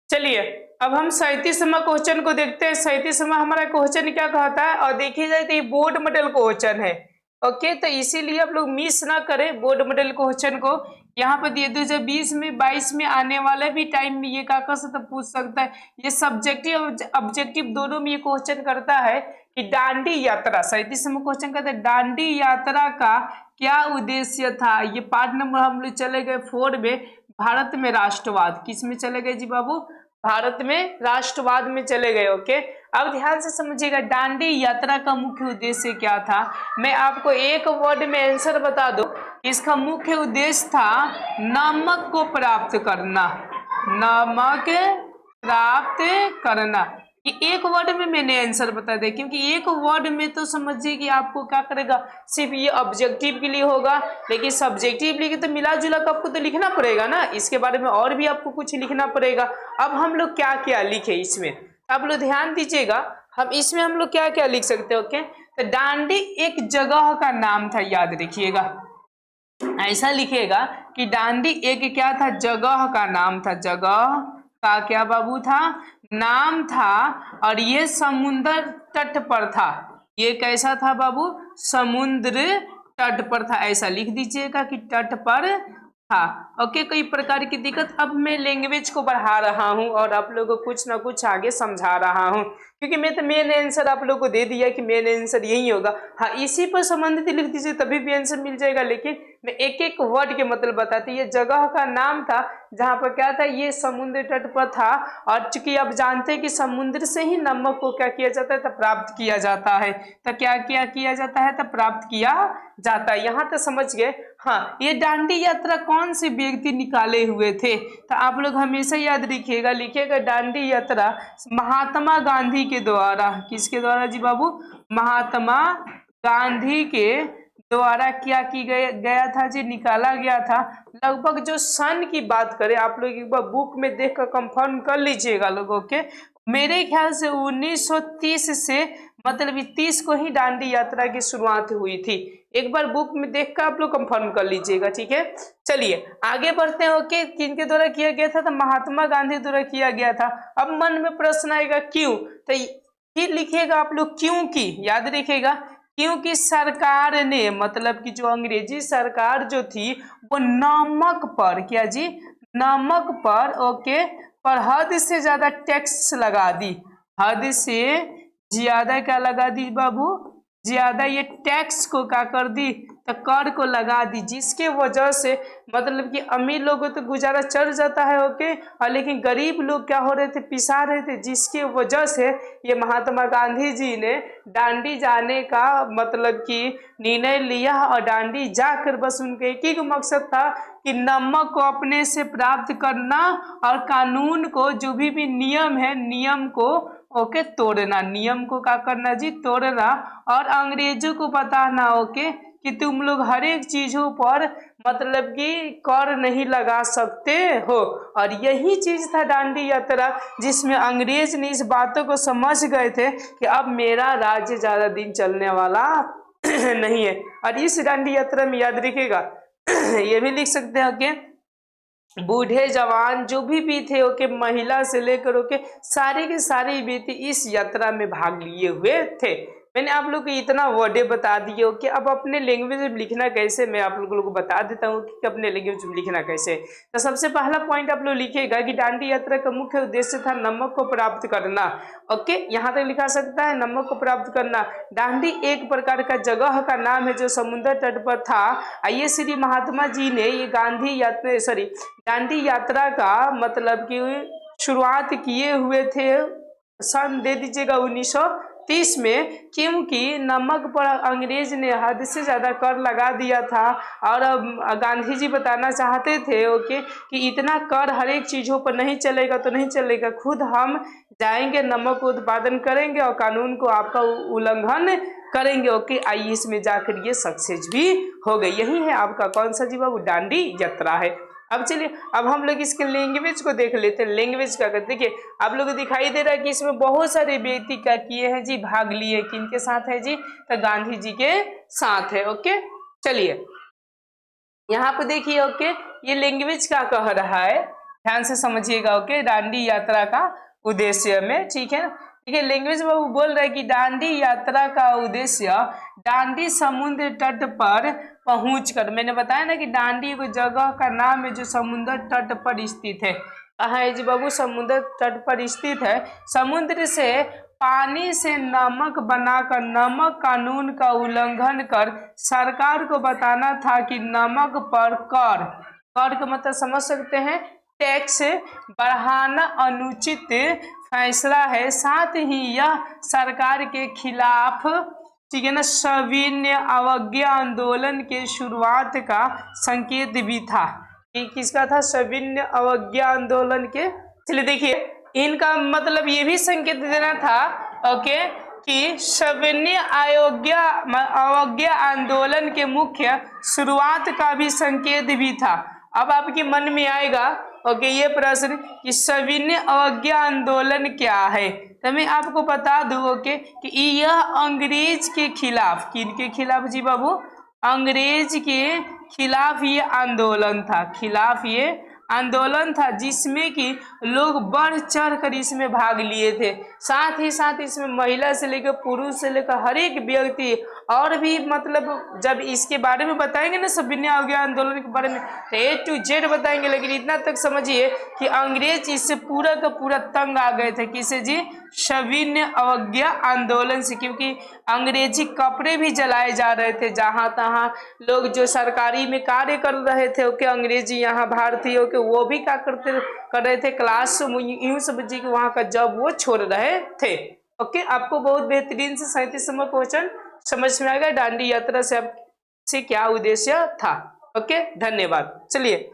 चलिए अब हम 37वां क्वेश्चन को देखते हैं। 37वां हमारा क्वेश्चन क्या कहता है, और देखिए जाए तो ये बोर्ड मॉडल क्वेश्चन है। ओके, तो इसीलिए आप लोग मिस ना करें बोर्ड मॉडल क्वेश्चन को। यहाँ पर दिए 2020 में 22 में आने वाले भी टाइम में ये काका से तो पूछ सकता है। ये सब्जेक्टिव ऑब्जेक्टिव दोनों में ये क्वेश्चन करता है कि दांडी यात्रा, 37वां क्वेश्चन कहता है दांडी यात्रा का क्या उद्देश्य था। ये पार्ट नंबर हम लोग चले गए 4 में, भारत में राष्ट्रवाद। किस में चले गए जी बाबू, भारत में राष्ट्रवाद में चले गए। ओके, अब ध्यान से समझिएगा दांडी यात्रा का मुख्य उद्देश्य क्या था। मैं आपको एक वर्ड में आंसर बता दूं, इसका मुख्य उद्देश्य था नमक को प्राप्त करना, नमक प्राप्त करना। ये एक वर्ड में मैंने आंसर बता दिया, क्योंकि एक वर्ड में तो समझिए कि आपको क्या करेगा, सिर्फ ये ऑब्जेक्टिव के लिए होगा, लेकिन सब्जेक्टिव लिए तो मिला जुला कर आपको तो लिखना पड़ेगा ना, इसके बारे में और भी आपको कुछ लिखना पड़ेगा। अब हम लोग क्या क्या लिखे इसमें, आप लोग ध्यान दीजिएगा। हम इसमें हम लोग क्या क्या लिख सकते हैं। ओके, तो दांडी एक जगह का नाम था, याद रखिएगा। ऐसा लिखेगा कि दांडी एक क्या था, जगह का नाम था, जगह का क्या बाबू था, नाम था। और ये समुद्र तट पर था। ये कैसा था बाबू, समुद्र तट पर था, ऐसा लिख दीजिएगा कि तट पर था। ओके, कई प्रकार की दिक्कत। अब मैं लैंग्वेज को बढ़ा रहा हूं और आप लोगों को कुछ ना कुछ आगे समझा रहा हूं, क्योंकि मैं तो मेन आंसर आप लोगों को दे दिया कि मेन आंसर यही होगा। हाँ, इसी पर संबंधित लिख दीजिए तभी भी आंसर मिल जाएगा, लेकिन मैं एक एक वर्ड के मतलब बताती। ये जगह का नाम था जहां पर क्या था, ये समुद्र तट पर था। और चूंकि आप जानते हैं कि समुद्र से ही नमक को क्या किया जाता है, तो प्राप्त किया जाता है। तो क्या क्या किया जाता है, तो प्राप्त किया जाता है। यहाँ तक समझ गए। हाँ, ये दांडी यात्रा कौन से व्यक्ति निकाले हुए थे, तो आप लोग हमेशा याद रखिएगा, लिखिएगा दांडी यात्रा महात्मा गांधी के द्वारा। किसके द्वारा जी बाबू, महात्मा गांधी के द्वारा क्या की गया था जी, निकाला गया था। लगभग जो सन की बात करें, आप लोग एक बार बुक में देख कर कंफर्म कर लीजिएगा लोगों के। मेरे ख्याल से 1930 से मतलब 30 को ही दांडी यात्रा की शुरुआत हुई थी। एक बार बुक में देख कर आप लोग कंफर्म कर लीजिएगा, ठीक है। चलिए आगे बढ़ते हैं। ओके, किनके द्वारा किया गया था, तो महात्मा गांधी द्वारा किया गया था। अब मन में प्रश्न आएगा क्यों, तो ये लिखिएगा आप लोग, क्यों की याद रखिएगा। क्योंकि सरकार ने, मतलब कि जो अंग्रेजी सरकार जो थी, वो नमक पर क्या जी, नमक पर ओके पर हद से ज्यादा टैक्स लगा दी। हद से ज्यादा क्या लगा दी बाबू, ज्यादा ये टैक्स को क्या कर दी, तो कर को लगा दी, जिसके वजह से मतलब कि अमीर लोगों तो गुजारा चल जाता है। ओके, और लेकिन गरीब लोग क्या हो रहे थे, पिसा रहे थे, जिसके वजह से ये महात्मा गांधी जी ने दांडी जाने का मतलब कि निर्णय लिया। और दांडी जाकर बस उनके एक ही मकसद था कि नमक को अपने से प्राप्त करना, और कानून को जो भी नियम है, नियम को ओके तोड़ना, नियम को क्या करना जी, तोड़ना। और अंग्रेजों को बताना ओके कि तुम लोग हर एक चीजों पर मतलब कि कर नहीं लगा सकते हो। और यही चीज था दांडी यात्रा, जिसमें अंग्रेज ने इस बातों को समझ गए थे कि अब मेरा राज्य ज्यादा दिन चलने वाला नहीं है। और इस दांडी यात्रा में याद रखिएगा ये भी लिख सकते हैं कि बूढ़े जवान जो भी थे ओके, महिला से लेकर ओके, सारे के सारे व्यक्ति इस यात्रा में भाग लिए हुए थे। मैंने आप लोग को इतना वर्डे बता दिए ओके। अब अपने लैंग्वेज में लिखना कैसे, मैं आप लोगों को बता देता हूँ कि अपने लैंग्वेज में लिखना कैसे। तो सबसे पहला पॉइंट आप लोग लिखिएगा कि दांडी यात्रा का मुख्य उद्देश्य था नमक को प्राप्त करना। ओके, यहाँ तक लिखा सकता है, नमक को प्राप्त करना। दांडी एक प्रकार का जगह का नाम है जो समुद्र तट पर था। ये श्री महात्मा जी ने ये गांधी यात्रा दांडी यात्रा का मतलब कि शुरुआत किए हुए थे सन दे दीजिएगा 1930 में, क्योंकि नमक पर अंग्रेज ने हद से ज्यादा कर लगा दिया था। और गांधी जी बताना चाहते थे ओके कि इतना कर हर एक चीजों पर नहीं चलेगा, तो नहीं चलेगा, खुद हम जाएंगे, नमक उत्पादन करेंगे और कानून को आपका उल्लंघन करेंगे। ओके, आइए इसमें जाकर ये सक्सेस भी हो गई। यही है आपका कौन सा जी बाबू, दांडी यात्रा है। अब चलिए, अब हम लोग इसके लैंग्वेज को देख लेते हैं। लैंग्वेज का करते, देखिए आप लोग को दिखाई दे रहा है कि इसमें बहुत सारे व्यक्ति क्या किए हैं जी, भाग लिए। किनके साथ है जी, तो गांधी जी के साथ है। ओके, चलिए यहाँ पे देखिए ओके, ये लैंग्वेज क्या कह रहा है, ध्यान से समझिएगा। ओके, दांडी यात्रा का उद्देश्य में, ठीक है। ठीक है, लैंग्वेज बाबू बोल रहे हैं कि दांडी यात्रा का उद्देश्य दांडी समुद्र तट पर पहुंचकर, मैंने बताया ना कि दांडी एक जगह का नाम है जो समुद्र तट पर स्थित है। कहाँ है जी बाबू? समुद्र तट पर स्थित है। समुद्र से पानी से नमक बनाकर नमक कानून का उल्लंघन कर सरकार को बताना था कि नमक पर कर का मतलब समझ सकते हैं, टैक्स बढ़ाना अनुचित फैसला है। साथ ही यह सरकार के खिलाफ, ठीक है ना, सविनय अवज्ञा आंदोलन के शुरुआत का संकेत भी था। कि किसका था? सविनय अवज्ञा आंदोलन के। चलिए देखिए, इनका मतलब ये भी संकेत देना था, ओके, कि सविनय अवज्ञा आंदोलन के मुख्य शुरुआत का भी संकेत भी था। अब आपके मन में आएगा ओके ये प्रश्न कि सविनय अवज्ञा आंदोलन क्या है, तो मैं आपको बता दूं ओके कि यह अंग्रेज के खिलाफ, किनके खिलाफ जी बाबू? अंग्रेज के खिलाफ ये आंदोलन था, जिसमें कि लोग बढ़ चढ़ कर इसमें भाग लिए थे। साथ ही साथ इसमें महिला से लेकर पुरुष से लेकर हर एक व्यक्ति, और भी मतलब जब इसके बारे में बताएंगे ना सविनय अवज्ञा आंदोलन के बारे में, तो A to Z बताएंगे। लेकिन इतना तक समझिए कि अंग्रेज इससे पूरा का पूरा तंग आ गए थे। किसे जी? सविनय अवज्ञा आंदोलन से, क्योंकि अंग्रेजी कपड़े भी जलाए जा रहे थे। जहां तहां लोग जो सरकारी में कार्य कर रहे थे ओके, अंग्रेजी यहाँ भारतीयों के, वो भी क्या कर रहे थे? क्लास यूं समझिए कि वहां का जॉब वो छोड़ रहे थे। ओके, आपको बहुत बेहतरीन से 37 नंबर क्वेश्चन समझ में आ गया। दांडी यात्रा से क्या उद्देश्य था। ओके, धन्यवाद। चलिए